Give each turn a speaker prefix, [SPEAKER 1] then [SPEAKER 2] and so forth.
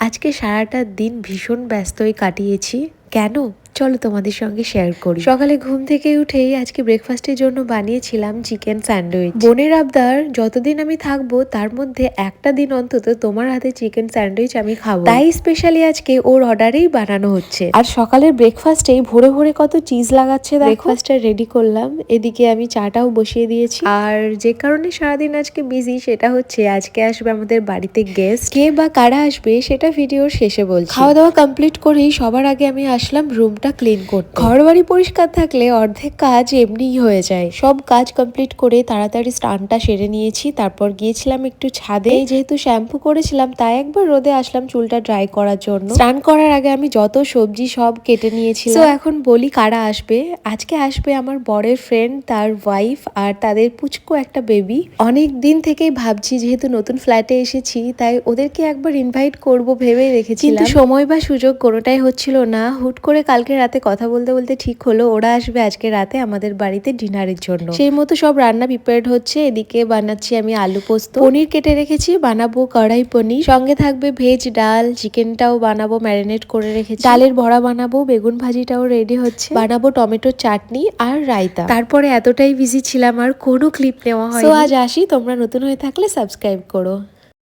[SPEAKER 1] আজকে সারাটা দিন ভীষণ ব্যস্তই কাটিয়েছি। কেন? চলো তোমাদের সঙ্গে শেয়ার করি। সকালে ঘুম থেকে উঠেই আজকে ব্রেকফাস্টের জন্য বানিয়েছিলাম চিকেন স্যান্ডউইচ। বোনের আবদার, যতদিন আমি থাকবো তার মধ্যে একটা দিন অন্তত তোমার হাতে চিকেন স্যান্ডউইচ আমি খাবো, তাই স্পেশালি আজকে ওর অর্ডারেই বানানো হচ্ছে। আর সকালের ব্রেকফাস্টেই ভোরে ভোরে কত চিজ লাগাচ্ছে। ব্রেকফাস্টটা রেডি করলাম, এদিকে আমি চাটাও বসিয়ে দিয়েছি। আর যে কারণে সারাদিন আজকে বিজি সেটা হচ্ছে আজকে আসবে আমাদের বাড়িতে গেস্ট। কে বা কারা আসবে সেটা ভিডিওর শেষে বলছি। খাওয়া দাওয়া কমপ্লিট করেই সবার আগে আমি আসলাম রুমটা ক্লিন করতে। ঘর বাড়ি পরিষ্কার থাকলে অর্ধেক কাজ এমনিই হয়ে যায়। সব কাজ কমপ্লিট করে তাড়াতাড়ি স্নানটা সেরে নিয়েছি। তারপর গিয়েছিলাম একটু ছাদে, যেহেতু শ্যাম্পু করেছিলাম তাই একবার রোদে আসলাম চুলটা ড্রাই করার জন্য। স্নান করার আগে আমি যত সবজি সব কেটে নিয়েছিলাম। তো এখন বলি কারা আসবে। আজকে আসবে আমার বরের ফ্রেন্ড, তার ওয়াইফ আর তাদের পুচকু একটা বেবি। অনেক দিন থেকেই ভাবছি, যেহেতু নতুন ফ্ল্যাটে এসেছি তাই ওদেরকে একবার ইনভাইট করব ভেবে রেখেছিলাম, কিন্তু সময় বা সুযোগ কোনোটাই হচ্ছিল না। হুট করে কালকে রাতে কথা বলতে বলতে ঠিক হলো ওরা আসবে আজকে রাতে আমাদের বাড়িতে ডিনারের জন্য। সেই মতো সব রান্না প্রিপেয়ার্ড হচ্ছে। এদিকে বানাচ্ছি আমি আলু পোস্ত, পনির কেটে রেখেছি, বানাবো কড়াই পনির, সঙ্গে থাকবে ভেজ ডাল, চিকেনটাও বানাবো ম্যারিনেট করে রেখেছি, ডালের বড়া বানাবো, বেগুন ভাজিটাও রেডি হচ্ছে, বানাবো টমেটোর চাটনি আর রায়তা। তারপরে এতটাই বিজি ছিলাম আর কোনো ক্লিপ নেওয়া হয়নি। তো আজ আসি, তোমরা নতুন হয়ে থাকলে সাবস্ক্রাইব করো।